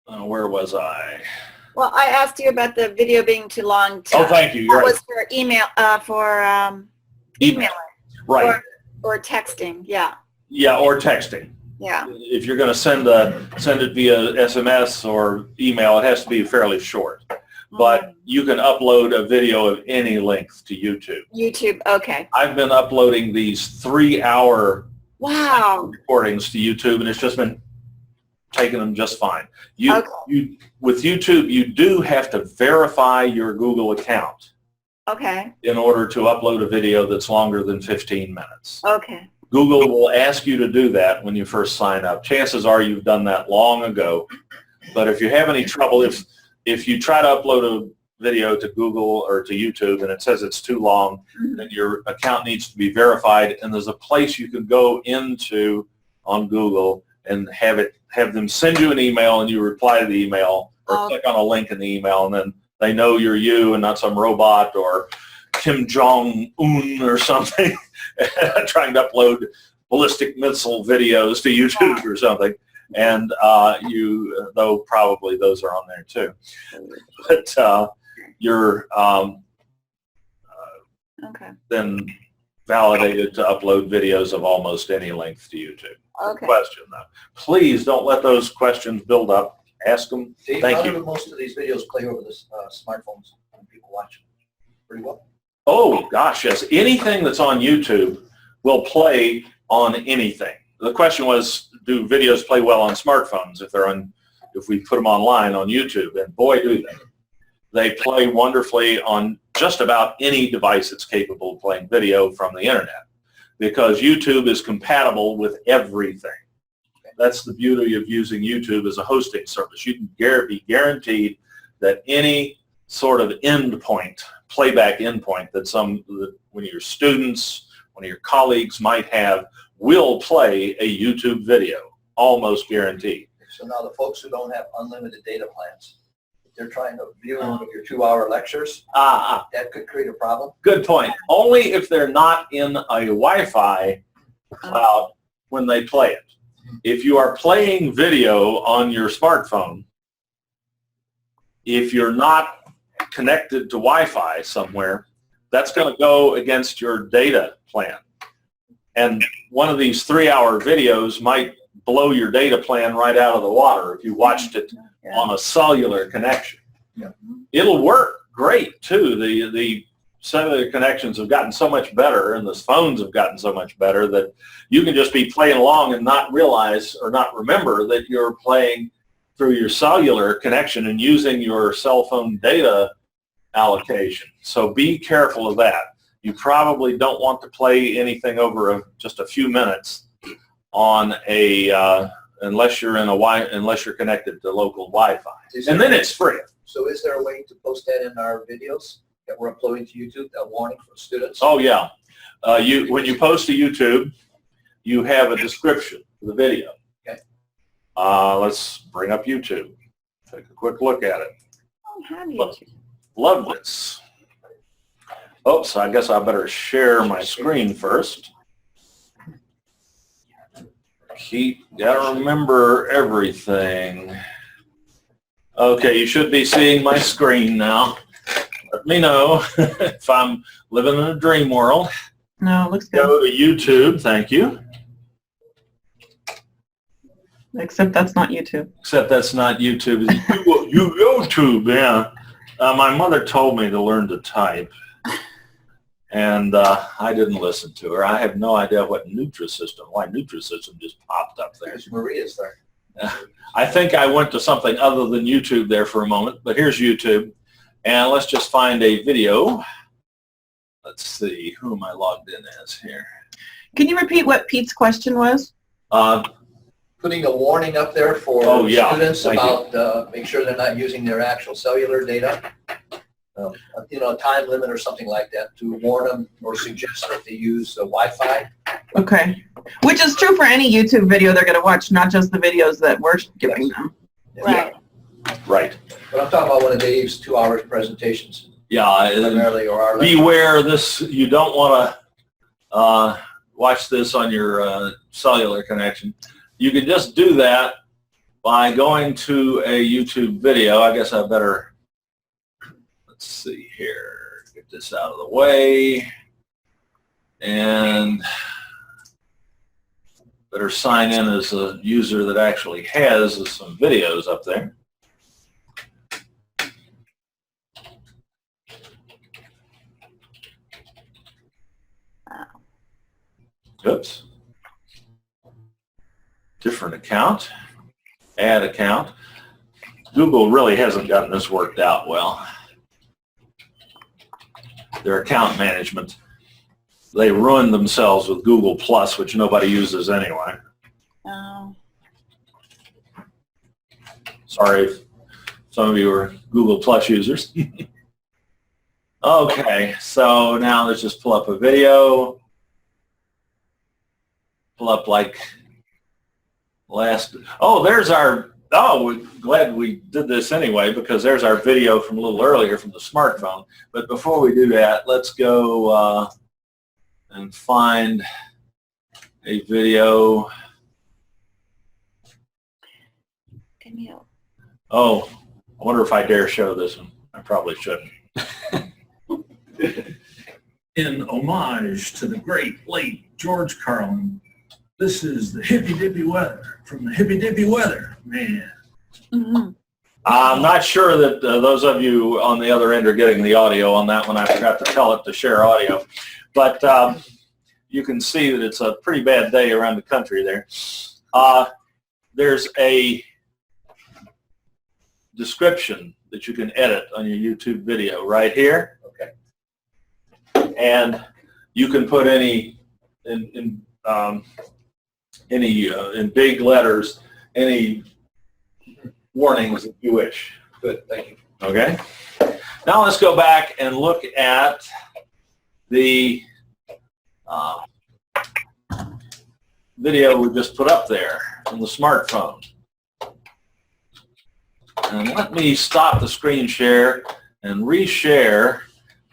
Where was I? Well, I asked you about the video being too long. Oh, thank you. You're That right. was for email, email, Right. or texting. Yeah. Yeah, or texting. Yeah. If you're going to send it via SMS or email, it has to be fairly short. But you can upload a video of any length to YouTube. YouTube. Okay. I've been uploading these 3-hour Wow. recordings to YouTube, and it's just been taking them just fine. With YouTube, you do have to verify your Google account. Okay. In order to upload a video that's longer than 15 minutes. Okay. Google will ask you to do that when you first sign up. Chances are you've done that long ago. But if you have any trouble, if you try to upload a video to Google or to YouTube and it says it's too long, then your account needs to be verified, and there's a place you can go into on Google and have them send you an email, and you reply to the email or click on a link in the email, and then they know you're you and not some robot or Kim Jong-un or something trying to upload ballistic missile videos to YouTube or something. And though probably those are on there too. But you're then validated to upload videos of almost any length to YouTube. Okay. Question though. Please don't let those questions build up. Ask them. Dave, Thank how you. do most of these videos play over the smartphones when people watch them? Pretty well? Oh, gosh, yes. Anything that's on YouTube will play on anything. The question was, do videos play well on smartphones if we put them online on YouTube? And boy, do they. They play wonderfully on just about any device that's capable of playing video from the internet, because YouTube is compatible with everything. That's the beauty of using YouTube as a hosting service. You can be guaranteed that any sort of endpoint, playback endpoint that one of your students, one of your colleagues might have, will play a YouTube video, almost guaranteed. So now the folks who don't have unlimited data plans, if they're trying to view one of your 2-hour lectures, that could create a problem? Good point. Only if they're not in a Wi-Fi cloud when they play it. If you are playing video on your smartphone, if you're not connected to Wi-Fi somewhere, that's going to go against your data plan. And one of these 3-hour videos might blow your data plan right out of the water if you watched it on a cellular connection. Yeah. It'll work great, too. The cellular connections have gotten so much better, and the phones have gotten so much better that you can just be playing along and not realize or not remember that you're playing through your cellular connection and using your cell phone data allocation. So be careful of that. You probably don't want to play anything over just a few minutes on unless you're connected to local Wi-Fi, and then it's free. So is there a way to post that in our videos that we're uploading to YouTube, a warning for students? Oh yeah, when you post to YouTube, you have a description for the video. Okay. Let's bring up YouTube. Take a quick look at it. I don't have YouTube. Love this. Oops, I guess I better share my screen first. Gotta remember everything. Okay, you should be seeing my screen now. Let me know if I'm living in a dream world. No, it looks good. Go to YouTube, thank you. Except that's not YouTube. Except that's not YouTube. YouTube, yeah. My mother told me to learn to type, and I didn't listen to her. I have no idea why Nutrisystem just popped up there. Because Maria's there. I think I went to something other than YouTube there for a moment, but here's YouTube. And let's just find a video. Let's see, who am I logged in as here? Can you repeat what Pete's question was? Putting a warning up there for students Thank about make sure they're not using their actual cellular data. A time limit or something like that to warn them or suggest that they use Wi-Fi. Okay. Which is true for any YouTube video they're going to watch, not just the videos that we're giving them. Right. Right. But I'm talking about one of Dave's 2-hour presentations. Yeah. Primarily, or our beware this. You don't want to watch this on your cellular connection. You can just do that by going to a YouTube video. I guess I better, let's see here, get this out of the way, and better sign in as a user that actually has some videos up there. Oops. Different account. Add account. Google really hasn't gotten this worked out well. Their account management. They ruined themselves with Google Plus, which nobody uses anyway. Oh. Sorry if some of you are Google Plus users. Okay, so now let's just pull up a video. Pull up like there's our, we're glad we did this anyway, because there's our video from a little earlier from the smartphone. But before we do that, let's go and find a video. Oh, I wonder if I dare show this one. I probably shouldn't. In homage to the great late George Carlin, this is the Hippy Dippy Weather from the Hippy Dippy Weather Man. Mm-hmm. I'm not sure that those of you on the other end are getting the audio on that one. I forgot to tell it to share audio. But you can see that it's a pretty bad day around the country there. There's a description that you can edit on your YouTube video right here. Okay. And you can put any in big letters, any warnings if you wish. Good, thank you. Okay. Now let's go back and look at the video we just put up there on the smartphone. And let me stop the screen share and reshare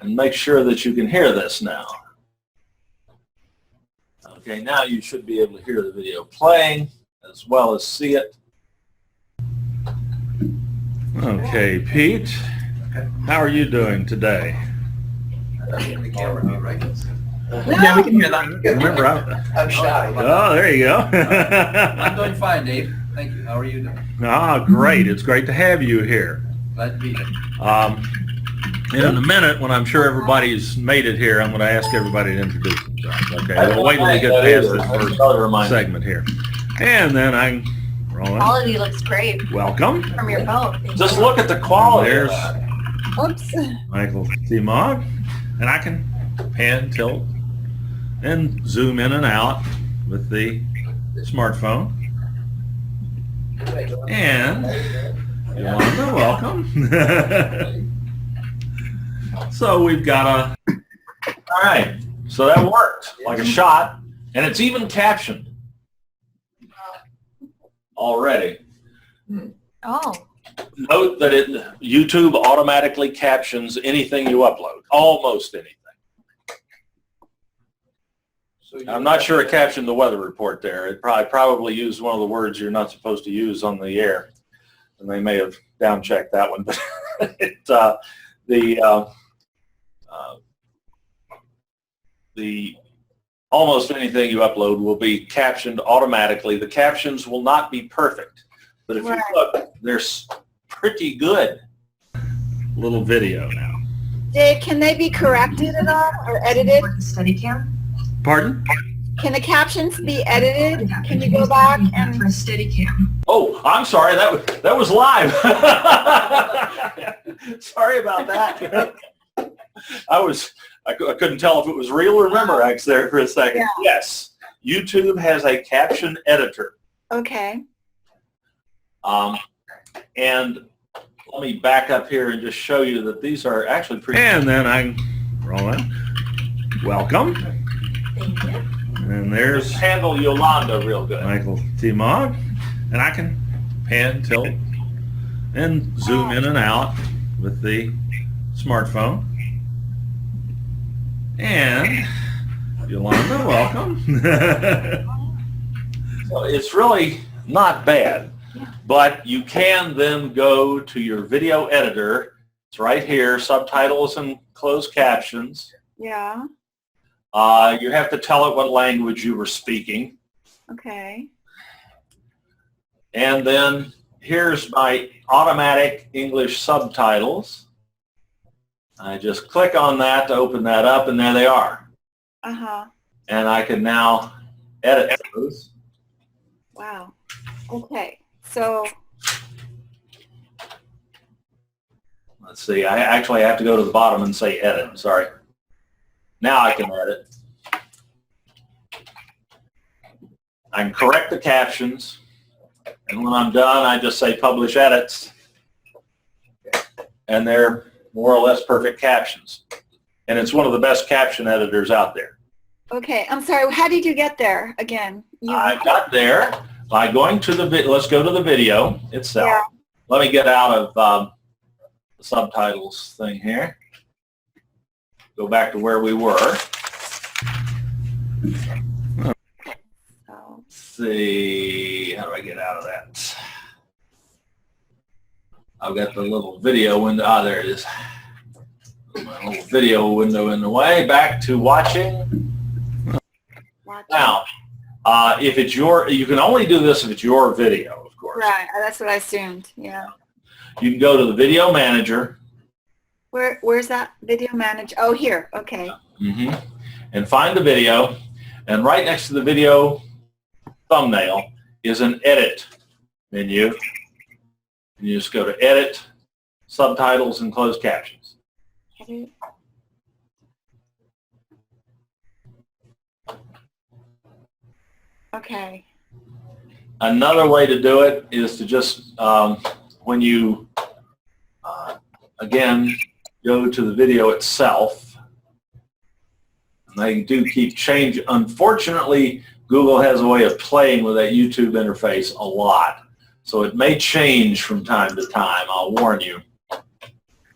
and make sure that you can hear this now. Okay, now you should be able to hear the video playing as well as see it. Okay, Pete, how are you doing today? The camera, right? Yeah, we can hear that. Remember, I'm shy. oh, there you go. I'm doing fine, Dave. Thank you. How are you doing? Great. It's great to have you here. Glad to be here. In a minute, when I'm sure everybody's made it here, I'm going to ask everybody to introduce themselves. Okay, we'll wait till we get past this first segment here. And then I can roll in. Quality looks great Welcome. from your phone. Just look at the quality. Oops. There's Michael T-Mog. And I can pan, tilt, and zoom in and out with the smartphone. And Yolanda, welcome. So we've got all right, so that worked like a shot, and it's even captioned already. Oh. Note that YouTube automatically captions anything you upload, almost anything. I'm not sure it captioned the weather report there. It probably used one of the words you're not supposed to use on the air, and they may have down-checked that one. But the almost anything you upload will be captioned automatically. The captions will not be perfect, but if you look, they're pretty good. Little video now. Dave, can they be corrected at all or edited? Steadicam? Pardon? Can the captions be edited? Can you go back and For Steadicam. Oh, I'm sorry. That was live. Sorry about that. I couldn't tell if it was real or Memorex there for a second. Yeah. Yes, YouTube has a caption editor. Okay. And let me back up here and just show you that these are actually pretty. And then I can roll in. Welcome. Thank you. And there's handle Yolanda real good. Michael T-Mog. And I can pan, tilt, and zoom in and out with the smartphone. And Yolanda, welcome. So it's really not bad. But you can then go to your video editor. It's right here, subtitles and closed captions. Yeah. You have to tell it what language you were speaking. Okay. And then here's my automatic English subtitles. I just click on that to open that up, and there they are. Uh-huh. And I can now edit those. Wow. Okay. So, Let's see, I actually have to go to the bottom and say edit, sorry. Now I can edit. I can correct the captions, and when I'm done, I just say publish edits, and they're more or less perfect captions. And it's one of the best caption editors out there. okay. I'm sorry. How did you get there again? I got there by going to the let's go to the video itself. Yeah. Let me get out of the subtitles thing here. Go back to where we were. So, Let's see, how do I get out of that? I've got the little video window. Ah, there it is. My little video window in the way. Back to watching. watch. Now, if it's you can only do this if it's your video, of course. Right. That's what I assumed. Yeah. You can go to the video manager. Where's that video manager? Oh, here. Okay. And find the video. And right next to the video thumbnail is an edit menu. And you just go to edit, subtitles, and closed captions. Edit. Okay. Another way to do it is to just, when you, again, go to the video itself, and they do keep changing. Unfortunately, Google has a way of playing with that YouTube interface a lot. So it may change from time to time, I'll warn you.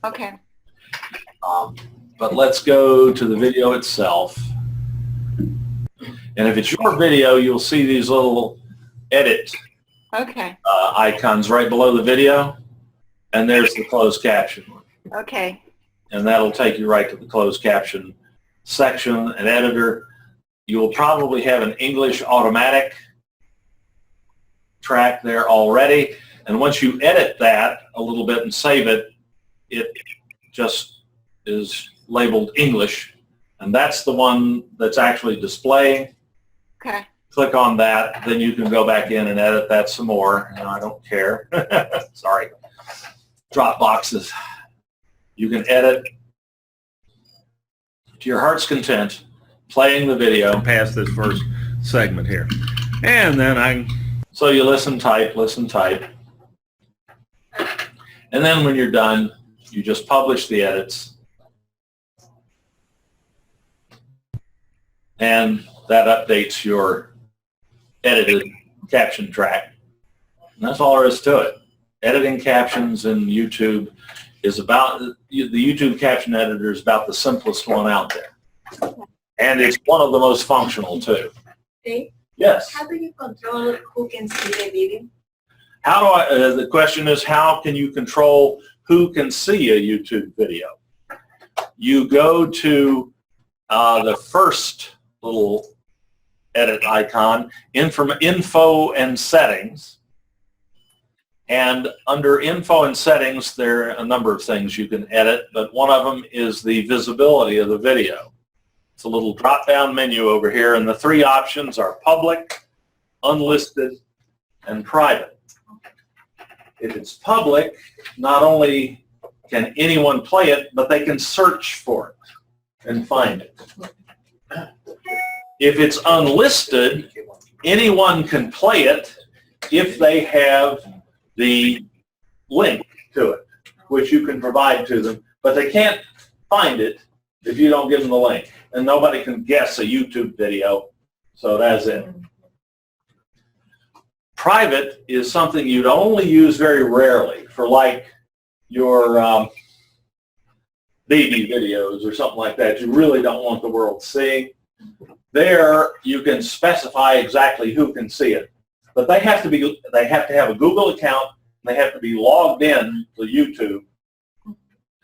Okay. But let's go to the video itself. And if it's your video, you'll see these little edit Okay. icons right below the video. And there's the closed caption one. Okay. And that'll take you right to the closed caption section and editor. You'll probably have an English automatic track there already. And once you edit that a little bit and save it, it just is labeled English. And that's the one that's actually displaying. Okay. Click on that, then you can go back in and edit that some more. And I don't care. Sorry. Drop boxes. You can edit to your heart's content, playing the video past this first segment here. And then so you listen, type. And then when you're done, you just publish the edits. And that updates your edited caption track. And that's all there is to it. Editing captions in YouTube is about, the YouTube caption editor is about the simplest one out there. And it's one of the most functional too. Dave, Yes. how do you control who can see the video? How do the question is, how can you control who can see a YouTube video? You go to the first little edit icon, info and settings. And under info and settings, there are a number of things you can edit, but one of them is the visibility of the video. It's a little drop-down menu over here, and the three options are public, unlisted, and private. If it's public, not only can anyone play it, but they can search for it and find it. If it's unlisted, anyone can play it if they have the link to it, which you can provide to them, but they can't find it if you don't give them the link. And nobody can guess a YouTube video, so that's it. Private is something you'd only use very rarely for like your baby videos or something like that. You really don't want the world seeing. There you can specify exactly who can see it. but they have to have a Google account, and they have to be logged in to YouTube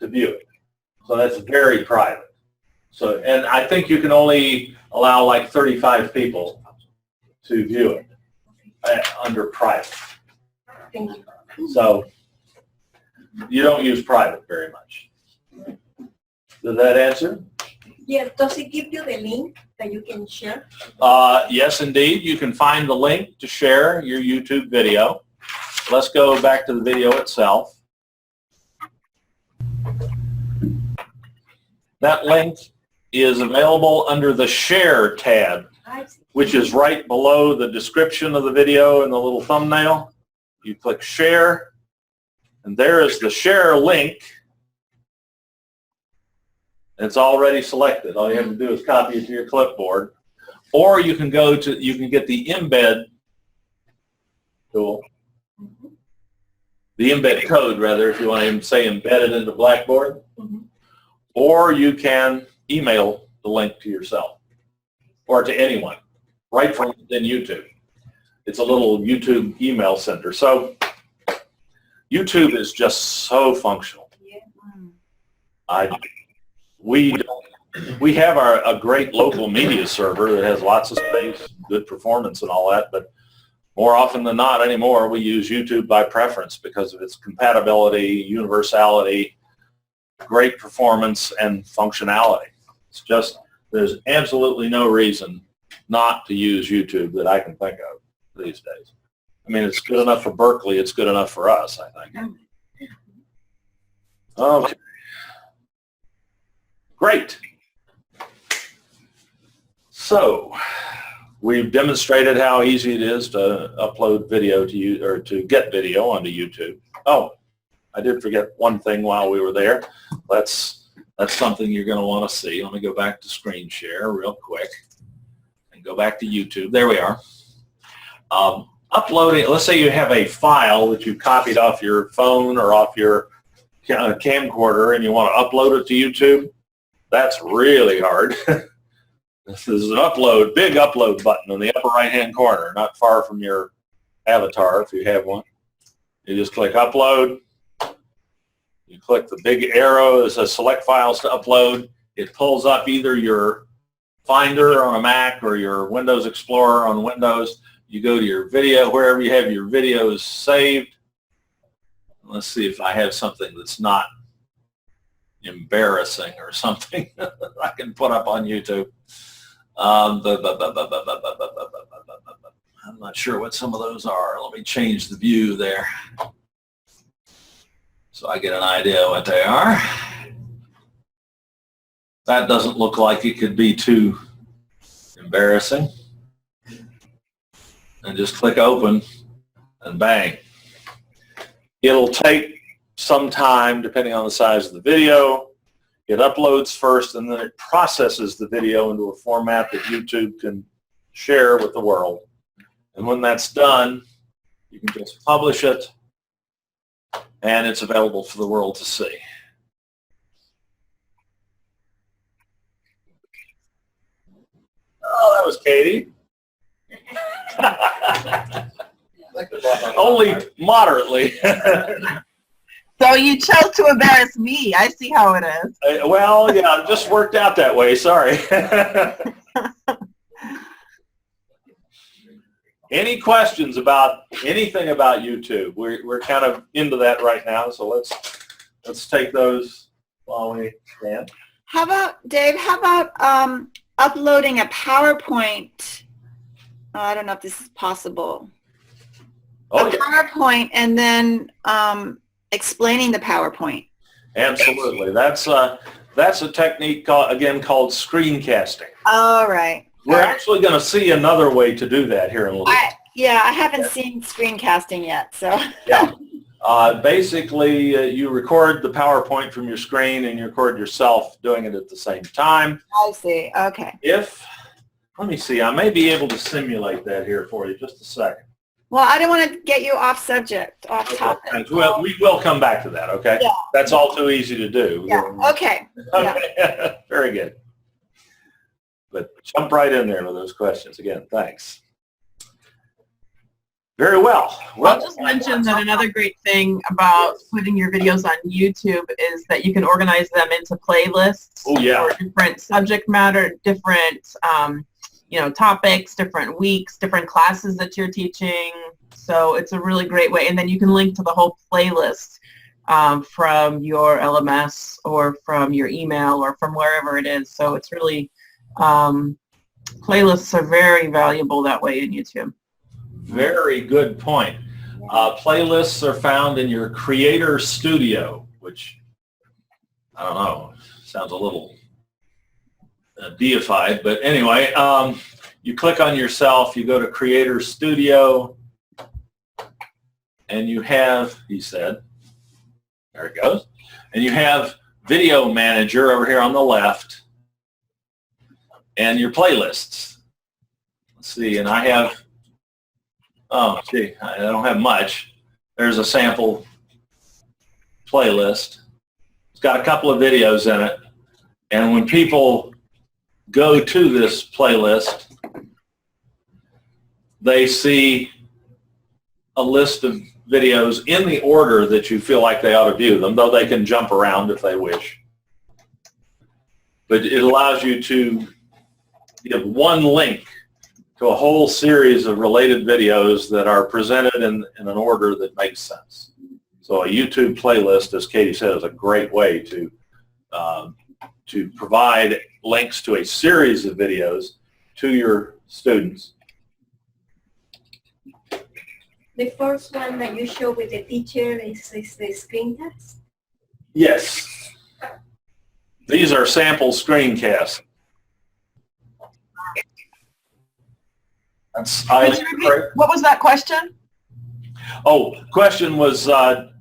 to view it. So that's very private. So, and I think you can only allow like 35 people to view it under private. Thank you. So you don't use private very much. Does that answer? Yeah, does it give you the link that you can share? Yes, indeed. You can find the link to share your YouTube video. Let's go back to the video itself. That link is available under the Share tab, which is right below the description of the video and the little thumbnail. You click Share, and there is the Share link. It's already selected. All you have to do is copy it to your clipboard. Or you can get the embed tool, the embed code rather, if you want to say embed it into Blackboard. Or you can email the link to yourself or to anyone right from within YouTube. It's a little YouTube email center. So YouTube is just so functional. We have a great local media server that has lots of space, good performance and all that, but more often than not anymore we use YouTube by preference because of its compatibility, universality, great performance, and functionality. It's just, there's absolutely no reason not to use YouTube that I can think of these days. I mean, it's good enough for Berkeley, it's good enough for us, I think. Okay. Great. So, we've demonstrated how easy it is to upload video to you, or to get video onto YouTube. Oh, I did forget one thing while we were there. That's something you're going to want to see. Let me go back to screen share real quick and go back to YouTube. There we are. Uploading, let's say you have a file that you copied off your phone or off your camcorder and you want to upload it to YouTube. That's really hard. This is an big upload button in the upper right-hand corner, not far from your avatar if you have one. You just click upload. You click the big arrow that says select files to upload. It pulls up either your Finder on a Mac or your Windows Explorer on Windows. You go to your video, wherever you have your videos saved. Let's see if I have something that's not embarrassing or something I can put up on YouTube. I'm not sure what some of those are. Let me change the view there so I get an idea what they are. That doesn't look like it could be too embarrassing. And just click open and bang. It'll take some time depending on the size of the video. It uploads first and then it processes the video into a format that YouTube can share with the world. And when that's done, you can just publish it and it's available for the world to see. Oh, that was Katie. Only moderately. So you chose to embarrass me. I see how it is. Well, yeah, it just worked out that way. Sorry. Any questions about anything about YouTube? We're kind of into that right now, so let's take those while we can. How about, Dave, uploading a PowerPoint? I don't know if this is possible. Oh, a yeah. PowerPoint and then explaining the PowerPoint. Absolutely. That's a technique called screencasting. All right. We're actually going to see another way to do that here in a little bit. Yeah, I haven't seen screencasting yet, so. Yeah. Basically, you record the PowerPoint from your screen and you record yourself doing it at the same time. I see. Okay. Let me see, I may be able to simulate that here for you, just a second. Well, I don't want to get you off subject, off topic. Okay. Well, we will come back to that, okay? Yeah. That's all too easy to do. Yeah, okay. Okay. Very good. But jump right in there with those questions. Again, thanks. Very well. I'll just mention that another great thing about putting your videos on YouTube is that you can organize them into playlists Oh, yeah. for different subject matter, different topics, different weeks, different classes that you're teaching. So it's a really great way. And then you can link to the whole playlist from your LMS or from your email or from wherever it is. So it's really, playlists are very valuable that way in YouTube. Very good point. Playlists are found in your Creator Studio, which, I don't know, sounds a little deified, but anyway, you click on yourself, you go to Creator Studio, and you have, he said, there it goes, and you have Video Manager over here on the left, and your playlists. Let's see, and I have, oh, gee, I don't have much. There's a sample playlist. It's got a couple of videos in it, and when people go to this playlist, they see a list of videos in the order that you feel like they ought to view them, though they can jump around if they wish. But it allows you to give one link to a whole series of related videos that are presented in an order that makes sense. So a YouTube playlist, as Katie said, is a great way to provide links to a series of videos to your students. The first one that you show with the teacher is the screen test? Yes. These are sample screencasts. That's, Could you repeat, what was that question? oh, question was the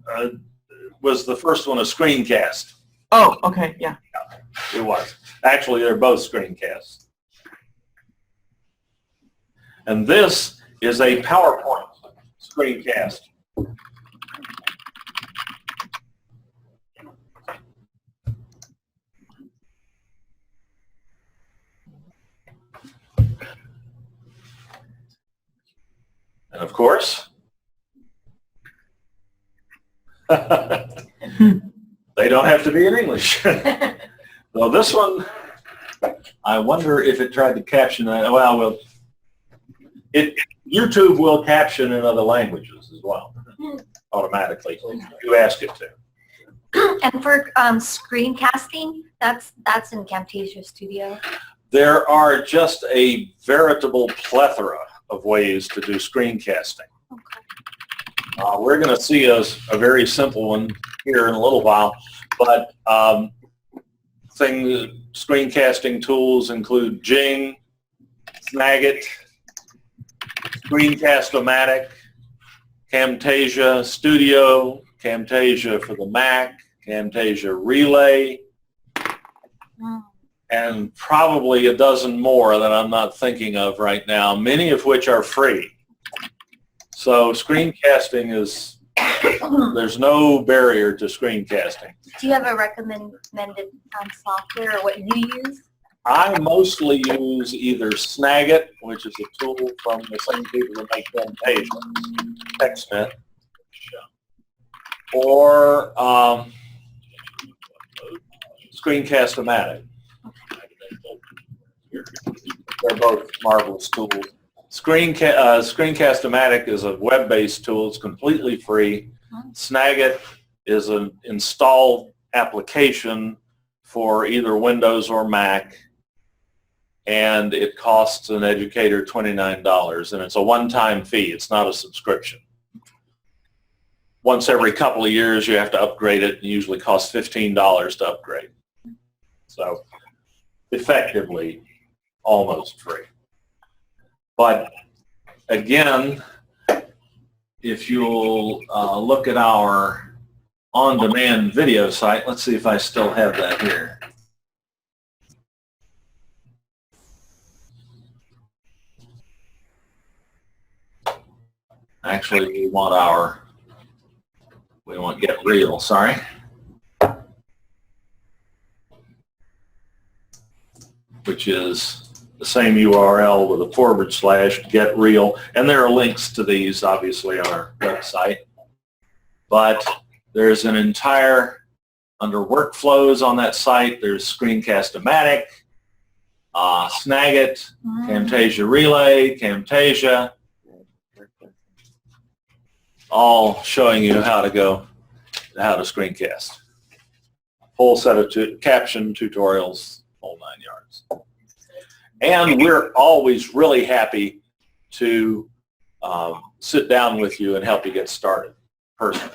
first one a screencast? Oh, okay, yeah. It was. Actually, they're both screencasts. And this is a PowerPoint screencast. And of course, they don't have to be in English. Well, this one, I wonder if it tried to caption that. Well, YouTube will caption in other languages as well, automatically, if you ask it to. And for screencasting, that's in Camtasia Studio. There are just a veritable plethora of ways to do screencasting. Okay. We're going to see a very simple one here in a little while, but screencasting tools include Jing, Snagit, Screencast-O-Matic, Camtasia Studio, Camtasia for the Mac, Camtasia Relay, and probably a dozen more that I'm not thinking of right now, many of which are free. So screencasting is, there's no barrier to screencasting. Do you have a recommended software or what you use? I mostly use either Snagit, which is a tool from the same people that make Camtasia, TechSmith, or Screencast-O-Matic. They're both marvelous tools. Screencast-O-Matic is a web-based tool. It's completely free. Snagit is an installed application for either Windows or Mac, and it costs an educator $29, and it's a one-time fee. It's not a subscription. Once every couple of years, you have to upgrade it. It usually costs $15 to upgrade. So effectively, almost free. But again, if you'll look at our on-demand video site, let's see if I still have that here. Actually, we want Get Real, sorry. Which is the same URL with a / get real. And there are links to these, obviously, on our website. But there's an entire, under workflows on that site, there's Screencast-O-Matic, Snagit, Camtasia Relay, Camtasia, all showing you how to screencast. Full set of caption tutorials, whole 9 yards. And we're always really happy to sit down with you and help you get started personally.